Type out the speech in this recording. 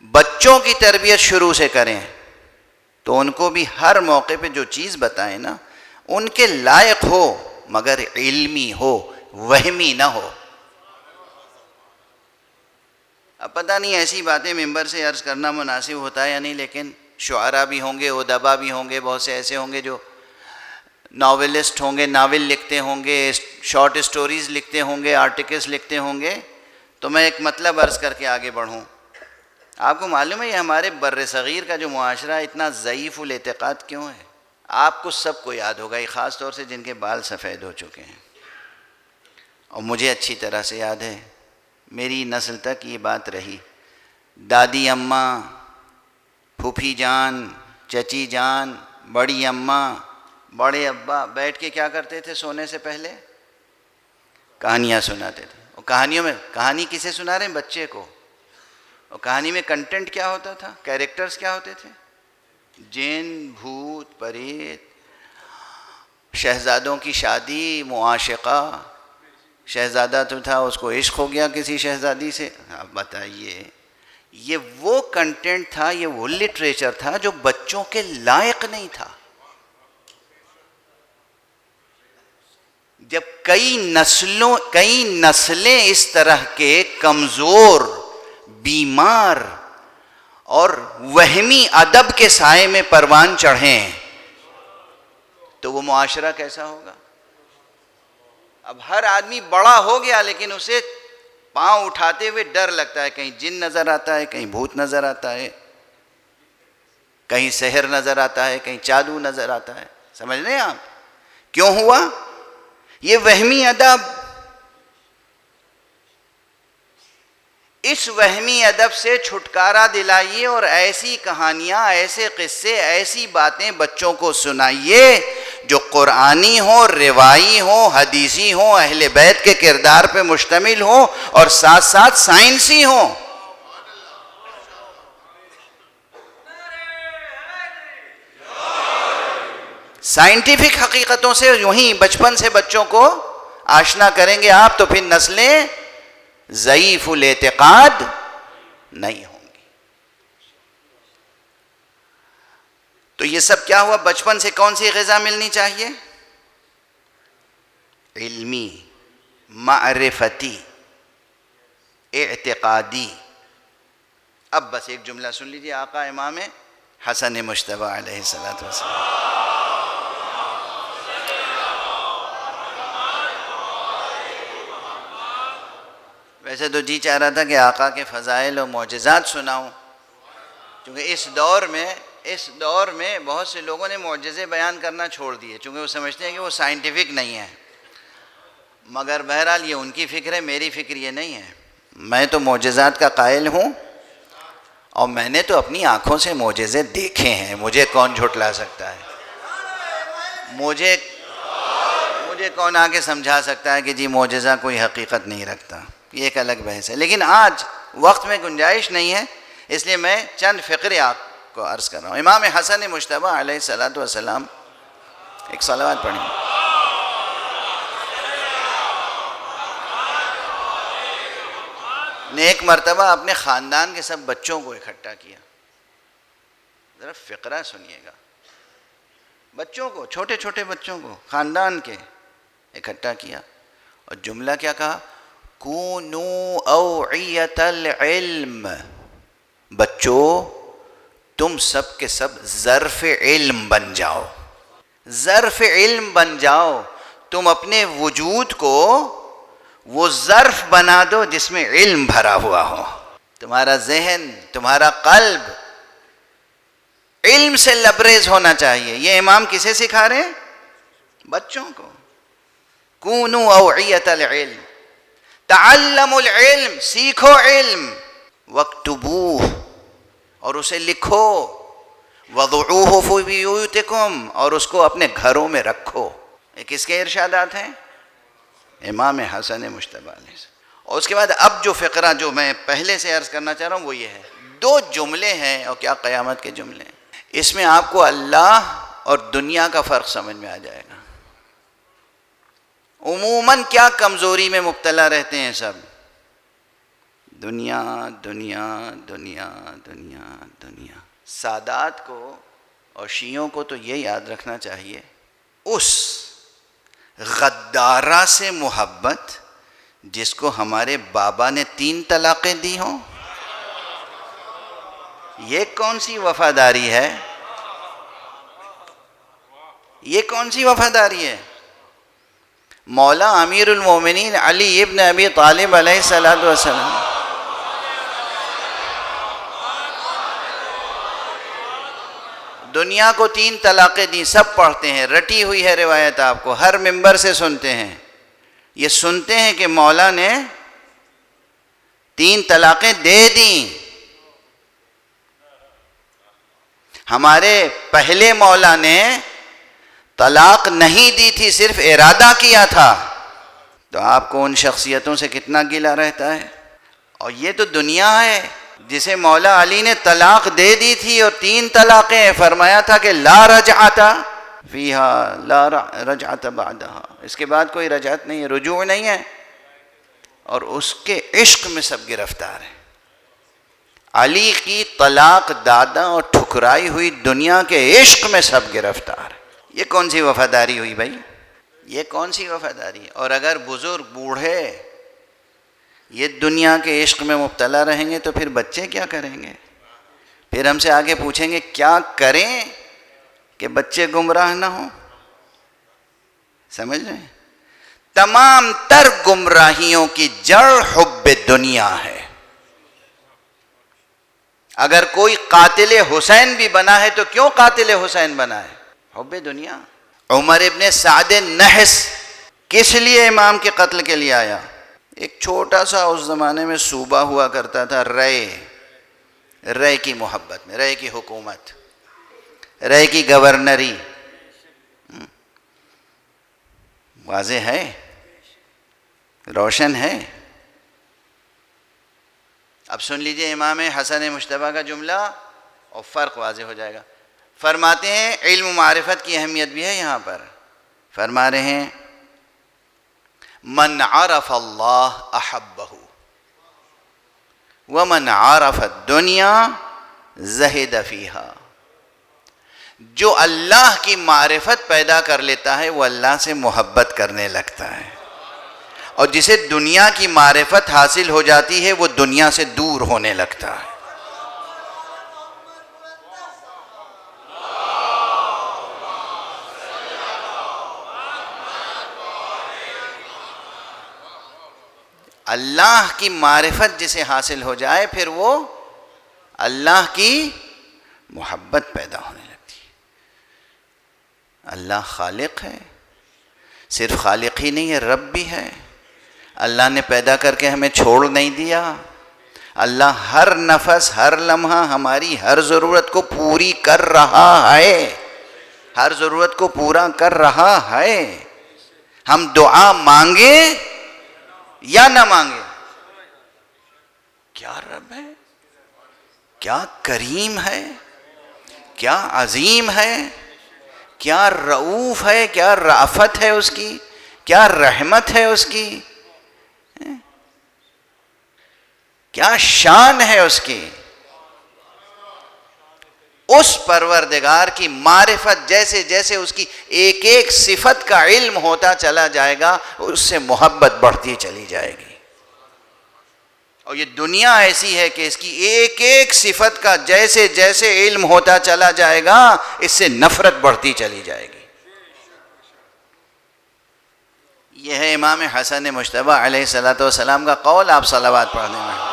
بچوں کی تربیت شروع سے کریں تو ان کو بھی ہر موقع پہ جو چیز بتائیں نا ان کے لائق ہو، مگر علمی ہو، وہمی نہ ہو۔ اب پتہ نہیں ایسی باتیں ممبر سے عرض کرنا مناسب ہوتا ہے یا نہیں، لیکن شعراء بھی ہوں گے، ادبا بھی ہوں گے، بہت سے ایسے ہوں گے جو ناولسٹ ہوں گے، ناول لکھتے ہوں گے، شارٹ اسٹوریز لکھتے ہوں گے، آرٹیکلس لکھتے ہوں گے۔ تو میں ایک مطلب عرض کر کے آگے بڑھوں۔ آپ کو معلوم ہے یہ ہمارے بر صغیر کا جو معاشرہ اتنا ضعیف الاعتقاد کیوں ہے؟ آپ کو سب کو یاد ہوگا، خاص طور سے جن کے بال سفید ہو چکے ہیں، اور مجھے اچھی طرح سے یاد ہے، میری نسل تک یہ بات رہی۔ دادی اماں، پھوپھی جان، چچی جان، بڑی اماں، بڑے ابا بیٹھ کے کیا کرتے تھے سونے سے پہلے؟ کہانیاں سناتے تھے۔ اور کہانیوں میں کہانی کسے سنا رہے ہیں؟ بچے کو۔ اور کہانی میں کنٹینٹ کیا ہوتا تھا؟ کیریکٹرز کیا ہوتے تھے؟ جن، بھوت، پریت، شہزادوں کی شادی، معاشقہ۔ شہزادہ تو تھا، اس کو عشق ہو گیا کسی شہزادی سے۔ اب بتائیے، یہ وہ کنٹینٹ تھا، یہ وہ لٹریچر تھا جو بچوں کے لائق نہیں تھا۔ جب کئی نسلیں اس طرح کے کمزور، بیمار اور وہمی ادب کے سائے میں پروان چڑھیں تو وہ معاشرہ کیسا ہوگا؟ اب ہر آدمی بڑا ہو گیا لیکن اسے پاؤں اٹھاتے ہوئے ڈر لگتا ہے، کہیں جن نظر آتا ہے، کہیں بھوت نظر آتا ہے، کہیں سحر نظر آتا ہے، کہیں جادو نظر آتا ہے۔ سمجھ رہے ہیں آپ کیوں ہوا؟ یہ وہمی ادب، اس وہمی ادب سے چھٹکارا دلائیے اور ایسی کہانیاں، ایسے قصے، ایسی باتیں بچوں کو سنائیے جو قرآنی ہوں، روائی ہوں، حدیثی ہوں، اہل بیت کے کردار پہ مشتمل ہوں اور ساتھ ساتھ سائنسی ہوں۔ سائنٹیفک حقیقتوں سے وہیں بچپن سے بچوں کو آشنا کریں گے آپ تو پھر نسلیں ضعیف الاعتقاد نہیں ہوں گی۔ تو یہ سب کیا ہوا؟ بچپن سے کون سی غذا ملنی چاہیے؟ علمی، معرفتی، اعتقادی۔ اب بس ایک جملہ سن لیجیے آقا امام حسن مجتبیٰ علیہ السلام۔ ویسے تو جی چاہ رہا تھا کہ آقا کے فضائل و معجزات سناؤں، کیونکہ اس دور میں بہت سے لوگوں نے معجزے بیان کرنا چھوڑ دیے، چونکہ وہ سمجھتے ہیں کہ وہ سائنٹیفک نہیں ہے۔ مگر بہرحال یہ ان کی فکر ہے، میری فکر یہ نہیں ہے۔ میں تو معجزات کا قائل ہوں، اور میں نے تو اپنی آنکھوں سے معجزے دیکھے ہیں، مجھے کون جھٹلا سکتا ہے؟ مجھے کون آ کے سمجھا سکتا ہے کہ جی معجزہ کوئی حقیقت نہیں رکھتا؟ یہ ایک الگ بحث ہے، لیکن آج وقت میں گنجائش نہیں ہے، اس لیے میں چند فقرے آپ کو عرض کر رہا ہوں۔ امام حسن مجتبیٰ علیہ السلام، ایک صلوات پڑھیں۔ نے ایک مرتبہ اپنے خاندان کے سب بچوں کو اکٹھا کیا۔ ذرا فقرہ سنیے گا، بچوں کو، چھوٹے چھوٹے بچوں کو، خاندان کے اکٹھا کیا، اور جملہ کیا کہا؟ کونوا اوعیۃ العلم، بچوں تم سب کے سب ظرف علم بن جاؤ، ظرف علم بن جاؤ۔ تم اپنے وجود کو وہ ظرف بنا دو جس میں علم بھرا ہوا ہو۔ تمہارا ذہن، تمہارا قلب علم سے لبریز ہونا چاہیے۔ یہ امام کسے سکھا رہے ہیں؟ بچوں کو۔ کونوا اوعیۃ العلم، تعلموا العلم، سیکھو علم، واکتبوہ، اور اسے لکھو، وضعوہ فی بیوتکم، اور اس کو اپنے گھروں میں رکھو۔ یہ کس کے ارشادات ہیں؟ امام حسن مجتبیٰ علیہ السلام۔ اور اس کے بعد اب جو فقرہ جو میں پہلے سے عرض کرنا چاہ رہا ہوں وہ یہ ہے، دو جملے ہیں، اور کیا قیامت کے جملے ہیں۔ اس میں آپ کو اللہ اور دنیا کا فرق سمجھ میں آ جائے گا۔ عموماً کیا کمزوری میں مبتلا رہتے ہیں سب؟ دنیا دنیا دنیا دنیا دنیا. سادات کو اور شیعوں کو تو یہ یاد رکھنا چاہیے، اس غدارہ سے محبت جس کو ہمارے بابا نے 3 طلاقیں دی ہوں، یہ کون سی وفاداری ہے؟ یہ کون سی وفاداری ہے؟ مولا امیر المومنین علی ابن ابی طالب علیہ السلام دنیا کو 3 طلاقیں دیں، سب پڑھتے ہیں، رٹی ہوئی ہے روایت، آپ کو ہر ممبر سے سنتے ہیں. یہ سنتے ہیں کہ مولا نے 3 طلاقیں دے دیں. ہمارے پہلے مولا نے طلاق نہیں دی تھی، صرف ارادہ کیا تھا. تو آپ کو ان شخصیتوں سے کتنا گلہ رہتا ہے. اور یہ تو دنیا ہے جسے مولا علی نے طلاق دے دی تھی، اور 3 طلاقیں، فرمایا تھا کہ لا رجعت فیہا لا رجعت بعدہا، اس کے بعد کوئی رجعت نہیں ہے، رجوع نہیں ہے. اور اس کے عشق میں سب گرفتار ہیں. علی کی طلاق دادا اور ٹھکرائی ہوئی دنیا کے عشق میں سب گرفتار ہیں. یہ کون سی وفاداری ہوئی بھائی؟ یہ کون سی وفاداری ہے؟ اور اگر بزرگ بوڑھے یہ دنیا کے عشق میں مبتلا رہیں گے تو پھر بچے کیا کریں گے؟ پھر ہم سے آگے پوچھیں گے کیا کریں کہ بچے گمراہ نہ ہوں. سمجھ رہے ہیں؟ تمام تر گمراہیوں کی جڑ حب دنیا ہے. اگر کوئی قاتل حسین بھی بنا ہے تو کیوں قاتل حسین بنا ہے؟ حب دنیا. عمر ابن سعد نحس کس لیے امام کے قتل کے لیے آیا؟ ایک چھوٹا سا اس زمانے میں صوبہ ہوا کرتا تھا رے کی محبت میں، رے کی حکومت، رے کی گورنری. واضح ہے، روشن ہے. اب سن لیجئے امام حسن مجتبیٰ کا جملہ اور فرق واضح ہو جائے گا. فرماتے ہیں علم و معرفت کی اہمیت بھی ہے یہاں پر. فرما رہے ہیں من عرف اللہ احبہ ومن عرف الدنیا زہد فیہا. جو اللہ کی معرفت پیدا کر لیتا ہے وہ اللہ سے محبت کرنے لگتا ہے، اور جسے دنیا کی معرفت حاصل ہو جاتی ہے وہ دنیا سے دور ہونے لگتا ہے. اللہ کی معرفت جسے حاصل ہو جائے پھر وہ اللہ کی محبت پیدا ہونے لگتی ہے. اللہ خالق ہے، صرف خالق ہی نہیں ہے، رب بھی ہے. اللہ نے پیدا کر کے ہمیں چھوڑ نہیں دیا. اللہ ہر نفس، ہر لمحہ ہماری ہر ضرورت کو پوری کر رہا ہے، ہر ضرورت کو پورا کر رہا ہے. ہم دعا مانگیں یا نہ مانگے، کیا رب ہے، کیا کریم ہے، کیا عظیم ہے، کیا رؤوف ہے، کیا رافت ہے اس کی، کیا رحمت ہے اس کی، کیا شان ہے اس کی. اس پروردگار کی معرفت جیسے جیسے اس کی ایک ایک صفت کا علم ہوتا چلا جائے گا اس سے محبت بڑھتی چلی جائے گی. اور یہ دنیا ایسی ہے کہ اس کی ایک ایک صفت کا جیسے جیسے علم ہوتا چلا جائے گا اس سے نفرت بڑھتی چلی جائے گی. یہ ہے امام حسن مجتبیٰ علیہ السلام کا قول. آپ صلوات پڑھنے میں